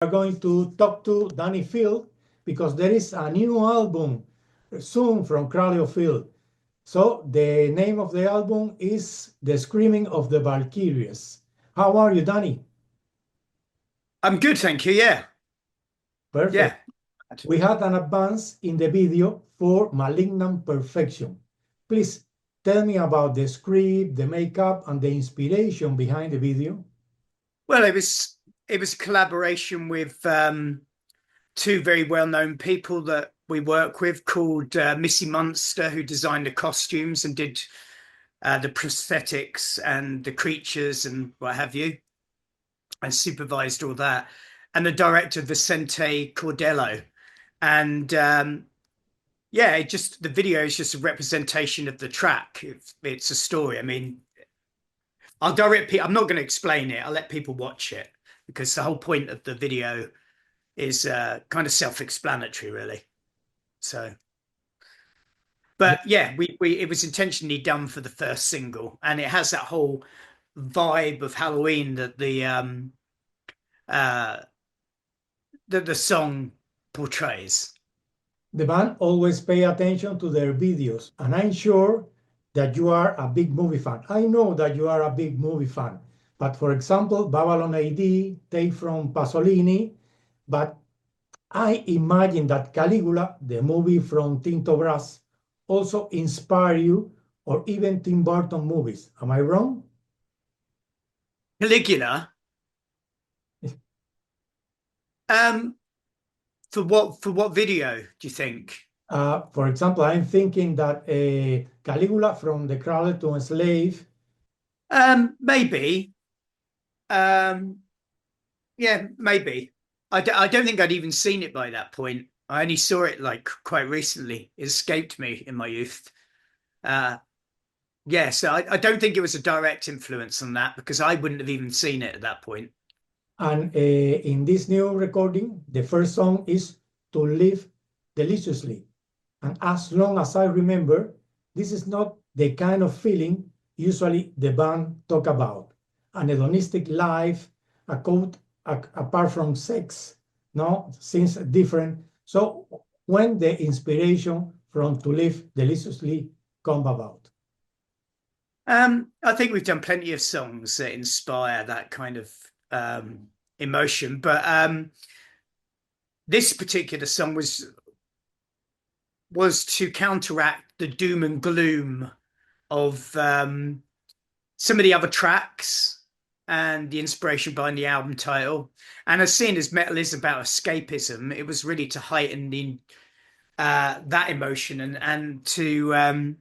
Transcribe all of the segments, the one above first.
are going to talk to Dani Filth because there is a new album soon from Cradle of Filth. So the name of the album is The Screaming of the Valkyries. How are you, Dani? I'm good, thank you. Yeah. Perfect. Yeah. We had an advance in the video for Malignant Perfection. Please tell me about the script, the makeup, and the inspiration behind the video. Well, it was a collaboration with two very well-known people that we work with called Missy Munster, who designed the costumes and did the prosthetics and the creatures and what have you, and supervised all that, and the director Vicente Cordello. And yeah, the video is just a representation of the track. It's a story. I mean, I'm not going to explain it. I'll let people watch it because the whole point of the video is kind of self-explanatory, really. So, but yeah, it was intentionally done for the first single, and it has that whole vibe of Halloween that the song portrays. The band always pay attention to their videos, and I'm sure that you are a big movie fan. I know that you are a big movie fan, but for example, Babylon AD, take from Pasolini, but I imagine that Caligula, the movie from Tinto Brass, also inspire you, or even Tim Burton movies. Am I wrong? Caligula? For what video do you think? For example, I'm thinking that Caligula from The Cradle to Enslave. Maybe. Yeah, maybe. I don't think I'd even seen it by that point. I only saw it like quite recently. It escaped me in my youth. Yeah, so I don't think it was a direct influence on that because I wouldn't have even seen it at that point. And in this new recording, the first song is To Live Deliciously. And as long as I remember, this is not the kind of feeling usually the band talk about. An hedonistic life, apart from sex, no, seems different. So when the inspiration from To Live Deliciously come about? I think we've done plenty of songs that inspire that kind of emotion, but this particular song was to counteract the doom and gloom of some of the other tracks and the inspiration behind the album title. And as seen as metal is about escapism, it was really to heighten that emotion and to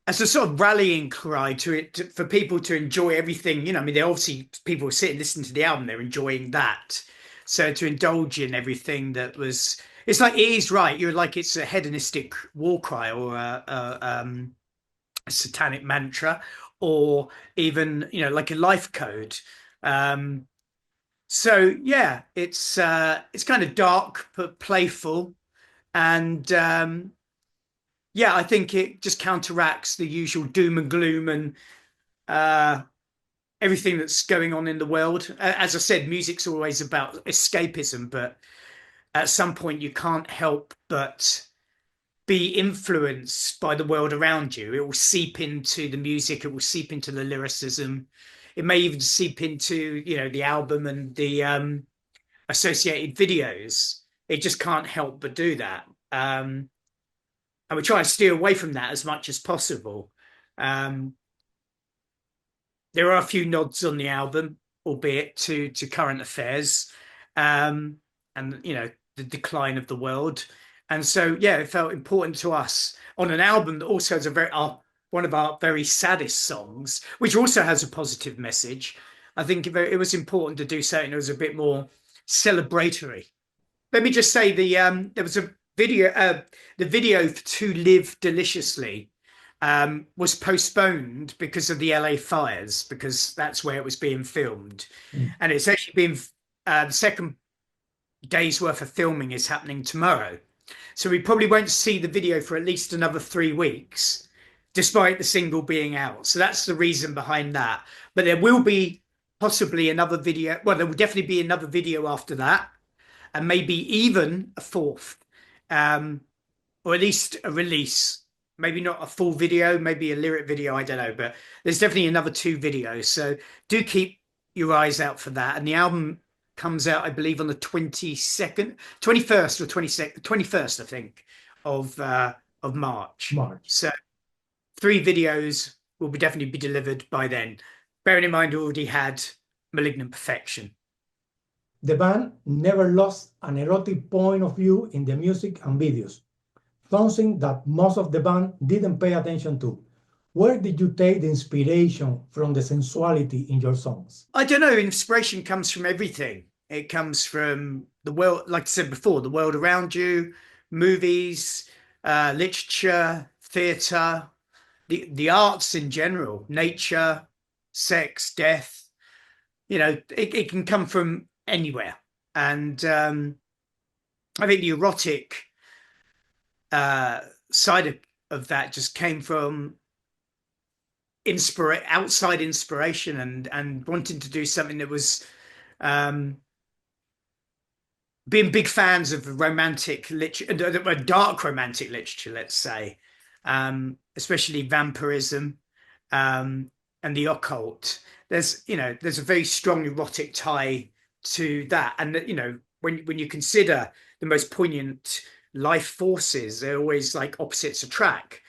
as a sort of rallying cry for people to enjoy everything. You know, I mean, they're obviously people sitting listening to the album, they're enjoying that. So to indulge in everything that was, it's like, it is right. You're like, it's a hedonistic war cry or a satanic mantra, or even, you know, like a life code. So yeah, it's kind of dark but playful, and yeah, I think it just counteracts the usual doom and gloom and everything that's going on in the world. As I said, music's always about escapism, but at some point you can't help but be influenced by the world around you. It will seep into the music, it will seep into the lyricism. It may even seep into, you know, the album and the associated videos. It just can't help but do that. And we try to steer away from that as much as possible. There are a few nods on the album, albeit to current affairs, and you know, the decline of the world. And so, yeah, it felt important to us on an album that also has one of our very saddest songs, which also has a positive message. I think it was important to do something that was a bit more celebratory. Let me just say there was a video, the video for To Live Deliciously was postponed because of the LA fires, because that's where it was being filmed. And it's actually been the second day's worth of filming is happening tomorrow. So we probably won't see the video for at least another 3 weeks, despite the single being out. So that's the reason behind that. But there will be possibly another video. Well, there will definitely be another video after that, and maybe even a fourth, or at least a release. Maybe not a full video, maybe a lyric video, I don't know, but there's definitely another 2 videos. So do keep your eyes out for that. And the album comes out, I believe, on the 22nd, 21st or 22nd, 21st, I think, of March. So 3 videos will definitely be delivered by then. Bearing in mind, we already had Malignant Perfection. The band never lost an erotic point of view in the music and videos, something that most of the band didn't pay attention to. Where did you take the inspiration from the sensuality in your songs? I don't know. Inspiration comes from everything. It comes from the world, like I said before, the world around you, movies, literature, theatre, the arts in general, nature, sex, death. You know, it can come from anywhere. And I think the erotic side of that just came from outside inspiration and wanting to do something that was being big fans of romantic literature, dark romantic literature, let's say, especially vampirism and the occult. There's a very strong erotic tie to that, and when you consider the most poignant life forces, they're always like opposites attract,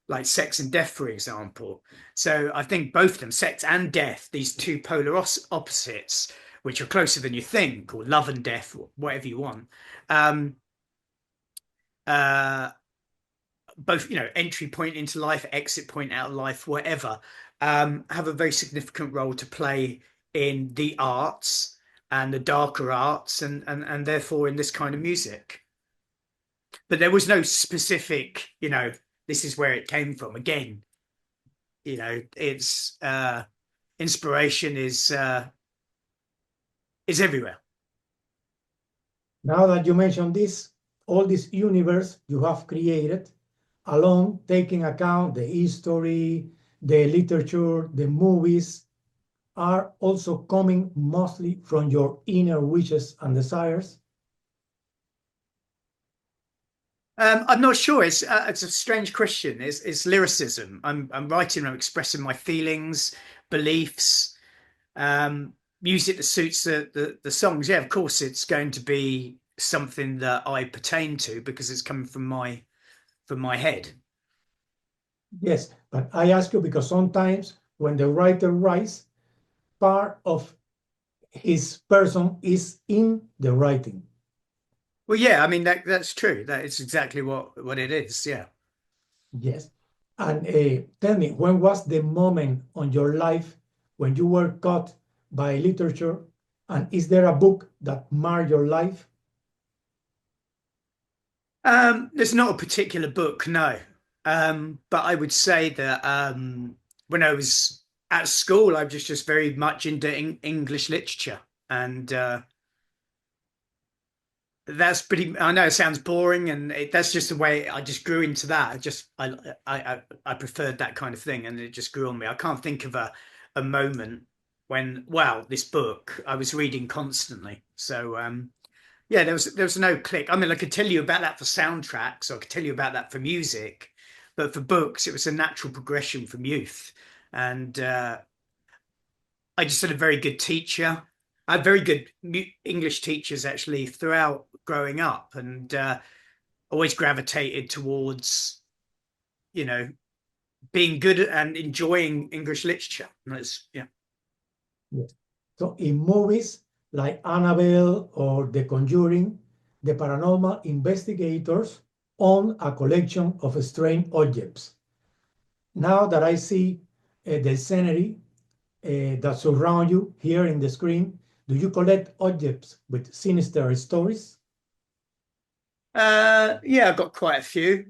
like sex and death, for example. So I think both of them, sex and death, these 2 polar opposites, which are closer than you think, or love and death, or whatever you want, both, entry point into life, exit point out of life, whatever, have a very significant role to play in the arts and the darker arts, and therefore in this kind of music. But there was no specific, this is where it came from. Again, it's inspiration is everywhere. Now that you mentioned this, all this universe you have created, alone taking account the history, the literature, the movies, are also coming mostly from your inner wishes and desires? I'm not sure. It's a strange question. It's lyricism. I'm writing. I'm expressing my feelings, beliefs, music that suits the songs. Yeah, of course, it's going to be something that I pertain to because it's coming from my head. Yes, but I ask you because sometimes when the writer writes, part of his person is in the writing. Well, yeah, I mean that's true. That is exactly what it is. Yeah. Yes. And tell me, when was the moment on your life when you were caught by literature? And is there a book that marked your life? There's not a particular book, no. But I would say that when I was at school, I was just very much into English literature, and that's pretty. I know it sounds boring, and that's just the way I just grew into that. I preferred that kind of thing, and it just grew on me. I can't think of a moment when, wow, this book I was reading constantly. So yeah, there was no click. I mean, I could tell you about that for soundtracks, or I could tell you about that for music, but for books, it was a natural progression from youth. And I just had a very good teacher. I had very good English teachers actually throughout growing up, and always gravitated towards, being good and enjoying English literature. And that's, yeah. Yes. So in movies like Annabelle or The Conjuring, the paranormal investigators own a collection of strange objects. Now that I see the scenery that surround you here in the screen, do you objects with sinister stories? Yeah, I've got quite a few.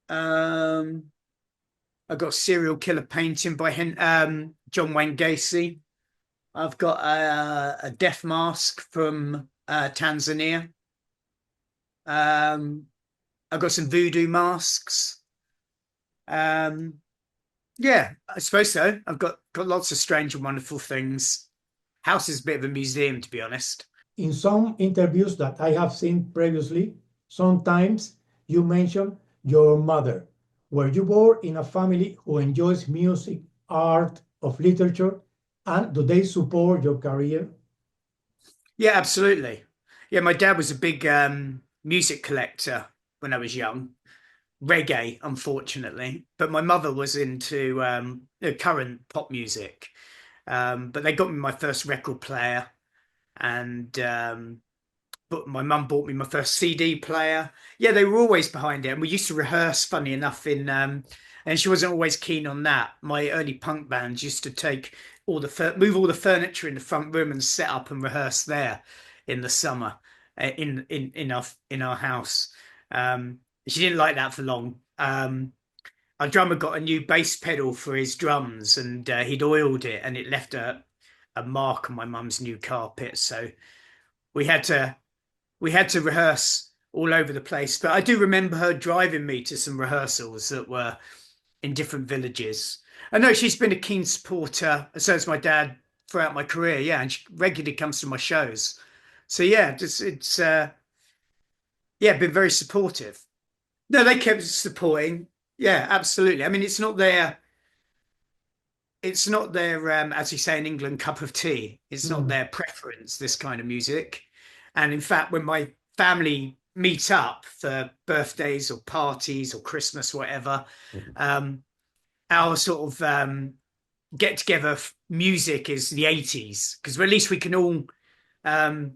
I've got a serial killer painting by John Wayne Gacy. I've got a death mask from Tanzania. I've got some voodoo masks. Yeah, I suppose so. I've got got lots of strange and wonderful things. House is a bit of a museum, to be honest. In some interviews that I have seen previously, sometimes you mention your mother. Were you born in a family who enjoys music, art, of literature, and do they support your career? Yeah, absolutely. Yeah, my dad was a big music collector when I was young. Reggae, unfortunately, but my mother was into current pop music. But they got me my first record player, and but my mum bought me my first CD player. Yeah, they were always behind it, and we used to rehearse. Funny enough, in and she wasn't always keen on that. My early punk bands used to take move all the furniture in the front room and set up and rehearse there in the summer in our house. She didn't like that for long. Our drummer got a new bass pedal for his drums, and he'd oiled it, and it left a mark on my mum's new carpet. So we had to we had to rehearse all over the place. But I do remember her driving me to some rehearsals that were in different villages. I know she's been a keen supporter, so has my dad throughout my career. Yeah, and she regularly comes to my shows. So yeah, it's yeah, been very supportive. No, they kept supporting. Yeah, absolutely. I mean, it's not their as you say in England, cup of tea. It's not their preference, this kind of music. And in fact, when my family meet up for birthdays or parties or Christmas, whatever, um, our sort of get together music is the 80s, because at least um,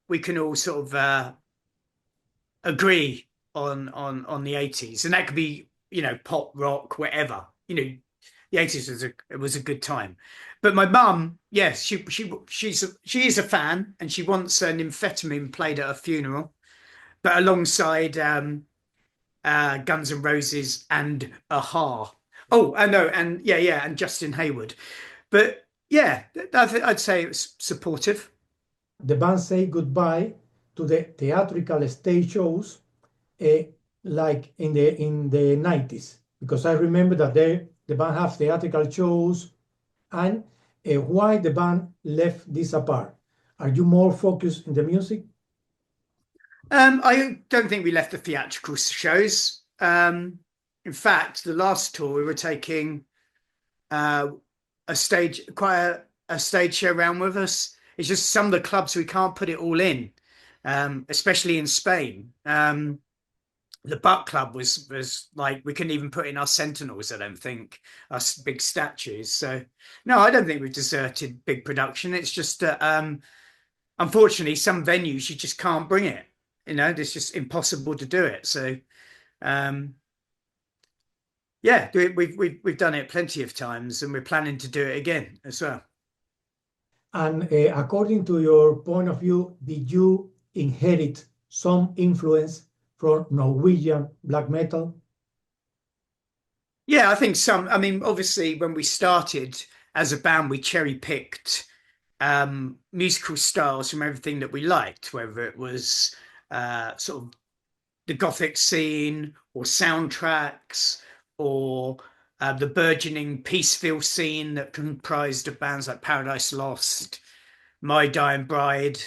we can all sort of agree on the 80s, and that could be pop, rock, whatever. The 80s was a good time. But my mum, yes, she is a fan, and she wants an amphetamine played at her funeral, but alongside Guns N' Roses and Aha. Oh, I know, and yeah, and Justin Hayward. But yeah, I'd say it's supportive. The band say goodbye to the theatrical stage shows, uh, like in the 90s, because I remember that the band have theatrical shows, and why the band left this apart. Are you more focused in the music? I don't think we left the theatrical shows. In fact, the last tour we were taking uh, quite a stage show around with us. It's just some of the clubs we can't put it all in, especially in Spain. The Butt Club was like we couldn't even put in our Sentinels. I don't think our big statues. So no, I don't think we've deserted big production. It's just that unfortunately, some venues you just can't bring it. It's just impossible to do it. So um, yeah, we've done it plenty of times, and we're planning to do it again as well. And according to your point of view, did you inherit some influence from Norwegian black metal? Yeah, I think some. I mean, obviously, when we started as a band, we cherry picked musical styles from everything that we liked, whether it was sort of the gothic scene or soundtracks or the burgeoning peacefield scene that comprised of bands like Paradise Lost, My Dying Bride,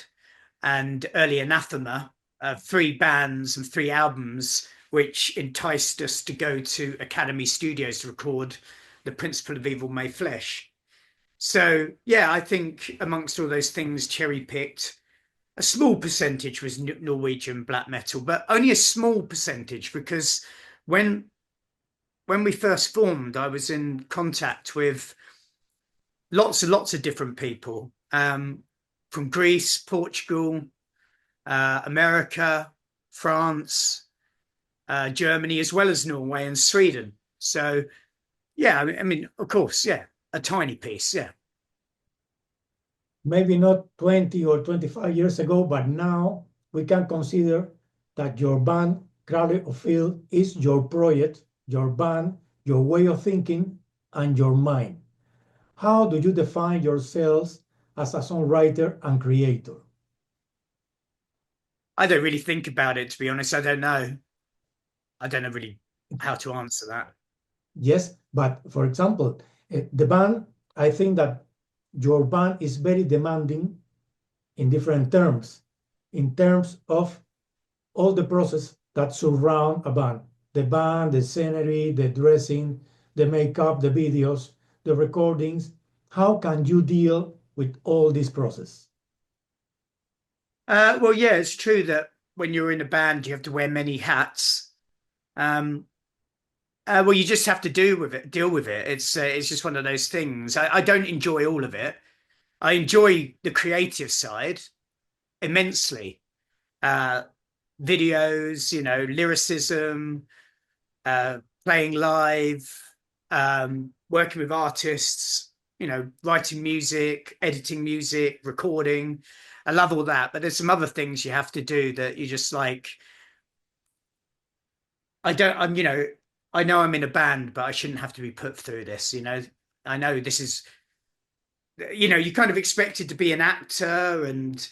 and early Anathema, three bands and three albums which enticed us to go to Academy Studios to record The Principle of Evil May Flesh. So yeah, I think amongst all those things cherry picked, a small percentage was Norwegian black metal, but only a small percentage, because when we first formed, I was in contact with lots and lots of different people from Greece, Portugal, America, France, Germany, as well as Norway and Sweden. So yeah, I mean, of course, yeah, a tiny piece, yeah. Maybe not 20 or 25 years ago, but now we can consider that your band, Cradle of Filth, is your project, your band, your way of thinking, and your mind. How do you define yourselves as a songwriter and creator? I don't really think about it, to be honest. I don't know really how to answer that. Yes, but for example, the band, I think that your band is very demanding in different terms, in terms of all the process that surround a band, the scenery, the dressing, the makeup, the videos, the recordings. How can you deal with all this process? Well, yeah, it's true that when you're in a band, you have to wear many hats. Um, well, you just have to deal with it. It's just one of those things. I don't enjoy all of it. I enjoy the creative side immensely. Uh, Videos, lyricism, playing live, working with artists, writing music, editing music, recording. I love all that, but there's some other things you have to do that you just like. I don't, I'm, I know I'm in a band, but I shouldn't have to be put through this, I know this is, you kind of expected to be an actor and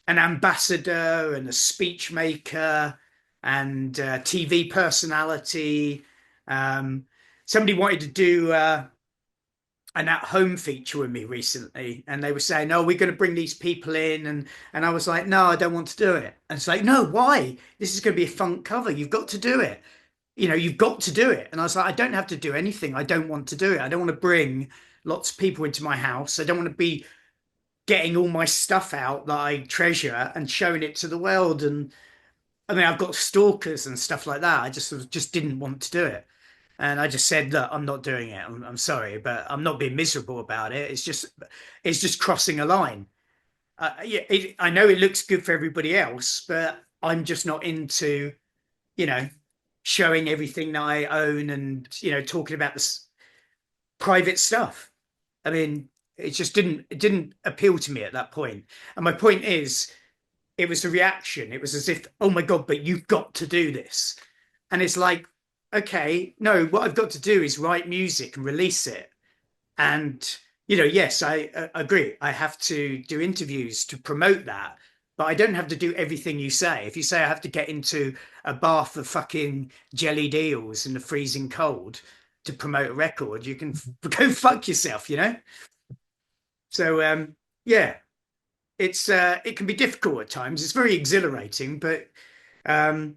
an ambassador and a speech maker and TV personality. Somebody wanted to do an at-home feature with me recently, and they were saying, "Oh, we're going to bring these people in," and I was like, "No, I don't want to do it." And it's like, "No, why? This is going to be a fun cover. You've got to do it. You've got to do it." And I was like, "I don't have to do anything. I don't want to do it. I don't want to bring lots of people into my house. I don't want to be getting all my stuff out that I treasure and showing it to the world. And I mean, I've got stalkers and stuff like that. I just didn't want to do it. And I just said, look, I'm not doing it. I'm sorry, but I'm not being miserable about it. It's just crossing a line. Yeah, I know it looks good for everybody else, but I'm just not into, you know, showing everything that I own and, talking about this private stuff. I mean, it didn't appeal to me at that point. And my point is, it was the reaction. It was as if, oh my God, but you've got to do this. And it's like, okay, no, what I've got to do is write music and release it. And, yes, I agree. I have to do interviews to promote that, but I don't have to do everything you say. If you say I have to get into a bath of fucking jellied eels in the freezing cold to promote a record, you can go fuck yourself, So, yeah, it can be difficult at times. It's very exhilarating, but um,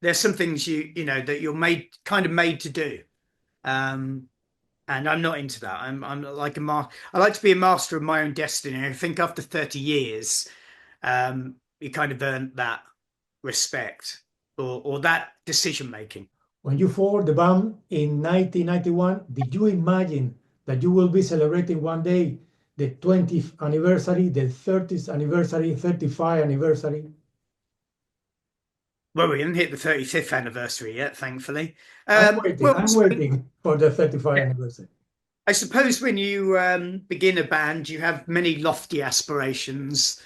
there's some things that you're made to do. Um, and I'm not into that. I'm like I like to be a master of my own destiny. I think after 30 years, you kind of earned that respect or that decision making. When you formed the band in 1991, did you imagine that you will be celebrating one day the 20th anniversary, the 30th anniversary, 35th anniversary? Well, we didn't hit the 35th anniversary yet, thankfully. I'm waiting for the 35th anniversary. I suppose when you begin a band, you have many lofty aspirations,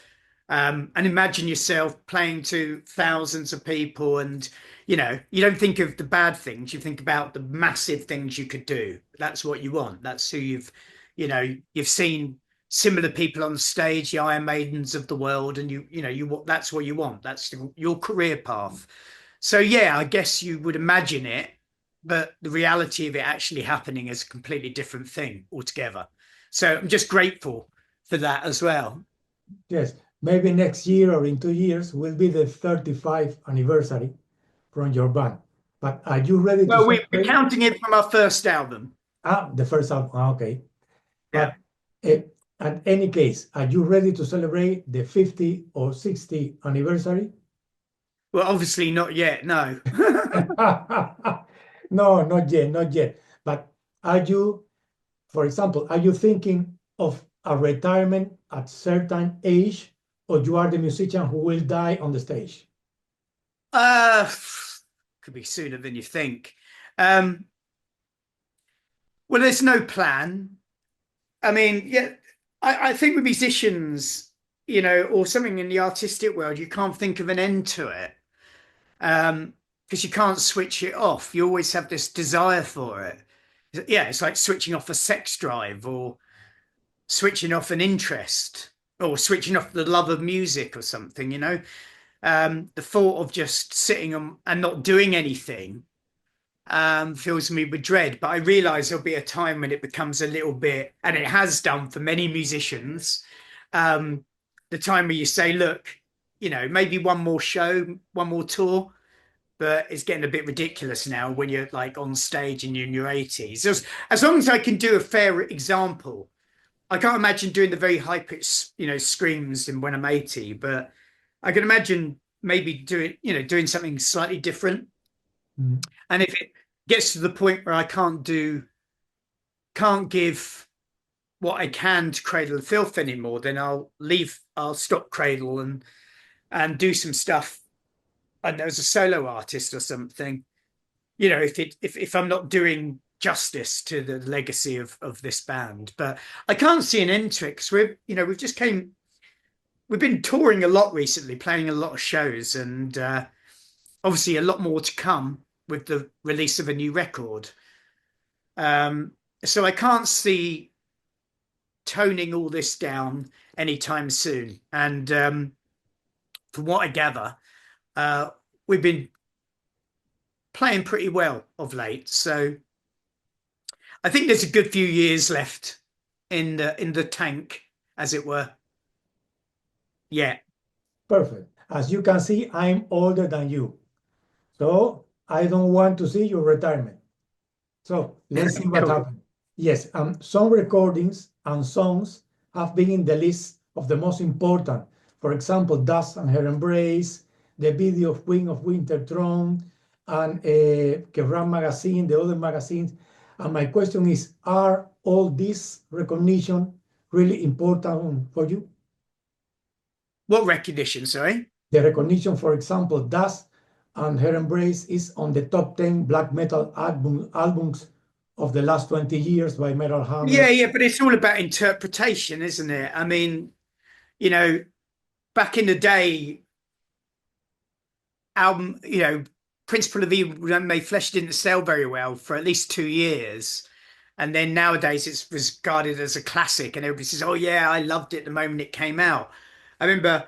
and imagine yourself playing to thousands of people. And, you don't think of the bad things. You think about the massive things you could do. That's what you want. That's who you've seen similar people on stage, the Iron Maidens of the world. And that's what you want. That's your career path. So, yeah, I guess you would imagine it, but the reality of it actually happening is a completely different thing altogether. So I'm just grateful for that as well. Yes, maybe next year or in 2 years will be the 35th anniversary from your band. But are you ready to Well, we're celebrate? counting it from our first album. The first album. Okay. Yeah. But at any case, are you ready to celebrate the 50 or 60 anniversary? Well, obviously not yet. No. No, not yet, not yet. But are you, for example, are you thinking of a retirement at certain age, or you are the musician who will die on the stage? Could be sooner than you think. Well, there's no plan. I mean, yeah, I think with musicians, or something in the artistic world, you can't think of an end to it. Because you can't switch it off. You always have this desire for it. Yeah, it's like switching off a sex drive or switching off an interest or switching off the love of music or something, the thought of just sitting and not doing anything fills me with dread. But I realise there'll be a time when it becomes a little bit, and it has done for many musicians, the time where you say, look, you know, maybe one more show, one more tour, but it's getting a bit ridiculous now when you're like on stage and you're in your 80s. As long as I can do a fair example, I can't imagine doing the very high pitched, you know, screams in when I'm 80, but I can imagine maybe doing something slightly different. Mm. And if it gets to the point where I can't give what I can to Cradle of Filth anymore, then I'll stop Cradle and do some stuff. And as a solo artist or something, you know, if I'm not doing justice to the legacy of this band. But I can't see an end to it because we've been touring a lot recently, playing a lot of shows, and obviously a lot more to come with the release of a new record. So I can't see toning all this down anytime soon. And from what I gather, we've been playing pretty well of late. So I think there's a good few years left in the tank, as it were. Yeah. Perfect. As you can see, I'm older than you. So I don't want to see your retirement. So let's see what Cool. happens. Yes, some recordings and songs have been in the list of the most important. For example, Dust and Her Embrace, the video of Queen of Winter Throne, and Quebran magazine, the other magazines. And my question is, are all these recognition really important for you? What recognition, sorry? The recognition, for example, Dust and Her Embrace is on the top 10 black metal albums of the last 20 years by Metal Hammer. Yeah, but it's all about interpretation, isn't it? I mean, you know, back in the day, album, you know, Principle of Evil Made Flesh didn't sell very well for at least 2 years. And then nowadays it's regarded as a classic, and everybody says, oh yeah, I loved it the moment it came out. I remember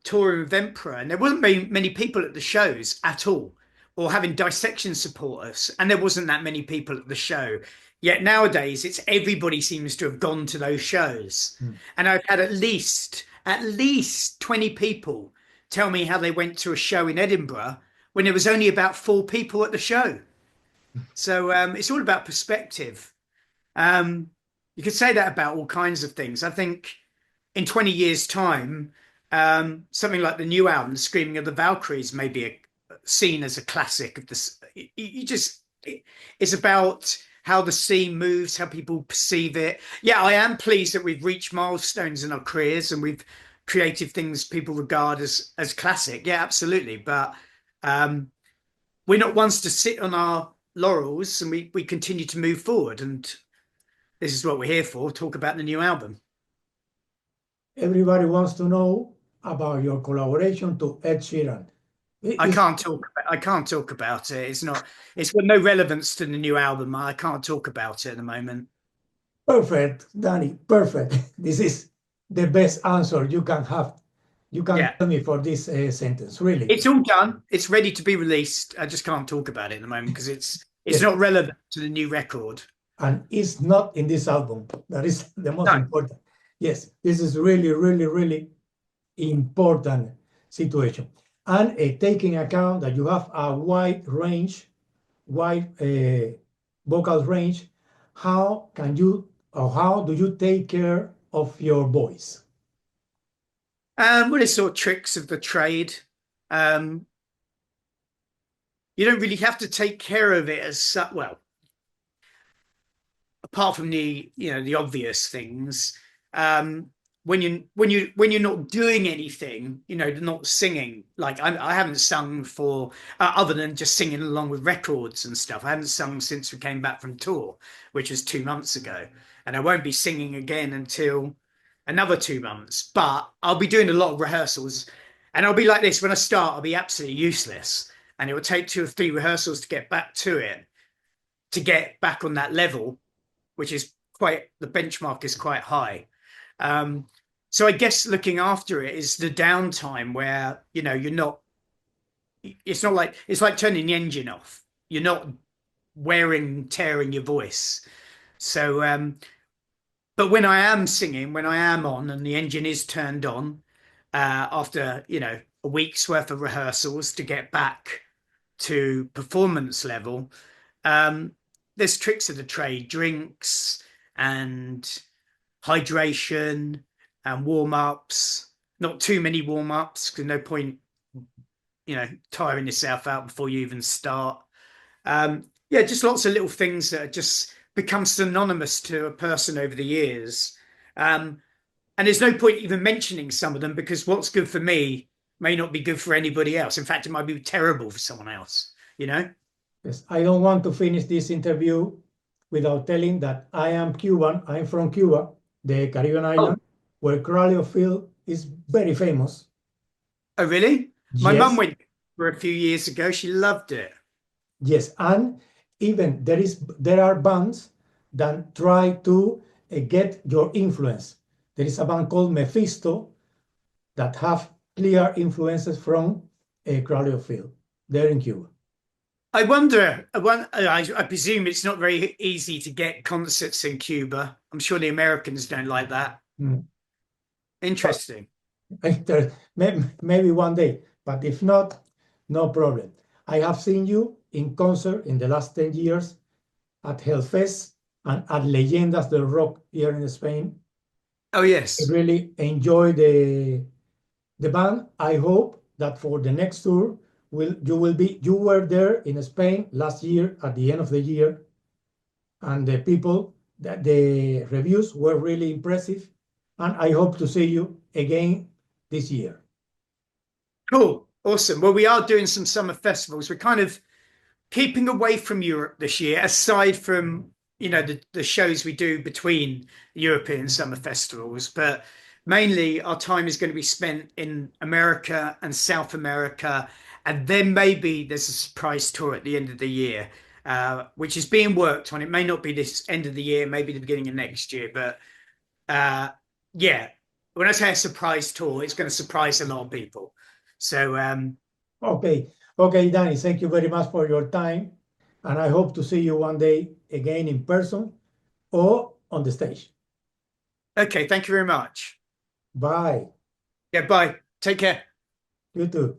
touring with Emperor, and there wasn't many people at the shows at all, or having dissection support us, and there wasn't that many people at the show. Yet nowadays it's everybody seems to have gone to those shows. And I've had at least 20 people tell me how they went to a show in Edinburgh when there was only about 4 people at the show. So it's all about perspective. You could say that about all kinds of things. I think in 20 years' time, something like the new album, Screaming of the Valkyries, may be seen as a classic of this. It's about how the scene moves, how people perceive it. Yeah, I am pleased that we've reached milestones in our careers and we've created things people regard as classic. Yeah, absolutely. But we're not ones to sit on our laurels, and we continue to move forward. And this is what we're here for, talk about the new album. Everybody wants to know about your collaboration to Ed Sheeran. I can't talk about it. It's got no relevance to the new album. I can't talk about it at the moment. Perfect, Dani, perfect. This is the best answer you can have. You can tell me for this sentence, really. It's all done. It's ready to be released. I just can't talk about it at the moment because it's not relevant to the new record. And it's not in this album. That is the most important. Yes, this is really, really, really important situation. And taking account that you have a wide vocal range, how do you take care of your voice? Well, it's sort of tricks of the trade. You don't really have to take care of it as well, apart from the obvious things. When you're not doing anything, not singing. Like I haven't sung for other than just singing along with records and stuff. I haven't sung since we came back from tour, which was 2 months ago, and I won't be singing again until another 2 months. But I'll be doing a lot of rehearsals, and I'll be like this when I start. I'll be absolutely useless, and it will take 2 or 3 rehearsals to get back to it, to get back on that level, which is the benchmark is quite high. So I guess looking after it is the downtime where, it's like turning the engine off. you're not wearing, tearing your voice. So, but when I am singing, when I am on and the engine is turned on, after, you know, a week's worth of rehearsals to get back to performance level, there's tricks of the trade, drinks and hydration and warm-ups. Not too many warm-ups, because no point, you know, tiring yourself out before you even start. Yeah, just lots of little things that just become synonymous to a person over the years. And there's no point even mentioning some of them, because what's good for me may not be good for anybody else. In fact, it might be terrible for someone else, you know? Yes, I don't want to finish this interview without telling that I am Cuban. I'm from Cuba, the Caribbean island, where Cradle of Filth is very famous. Oh, really? My Yes. mum went for a few years ago. She loved it. Yes, and even there are bands that try to get your influence. There is a band called Mephisto that have clear influences from Cradle of Filth. They're in Cuba. I wonder, I presume it's not very easy to get concerts in Cuba. I'm sure the Americans don't like that. Interesting. Maybe one day, but if not, no problem. I have seen you in concert in the last 10 years at Hellfest and at Leyendas del Rock here in Spain. Oh, yes. I really enjoy the band. I hope that for the next tour, you were there in Spain last year at the end of the year, and the reviews were really impressive, and I hope to see you again this year. Cool. Awesome. Well, we are doing some summer festivals. We're kind of keeping away from Europe this year, aside from, you know, the shows we do between European summer festivals. But mainly our time is going to be spent in America and South America. And then maybe there's a surprise tour at the end of the year, which is being worked on. It may not be this end of the year, maybe the beginning of next year. But yeah, when I say a surprise tour, it's going to surprise a lot of people. So, okay, Dani, thank you very much for your time. And I hope to see you one day again in person or on the stage. okay, thank you very much. Bye. Yeah, bye. Take care. You too.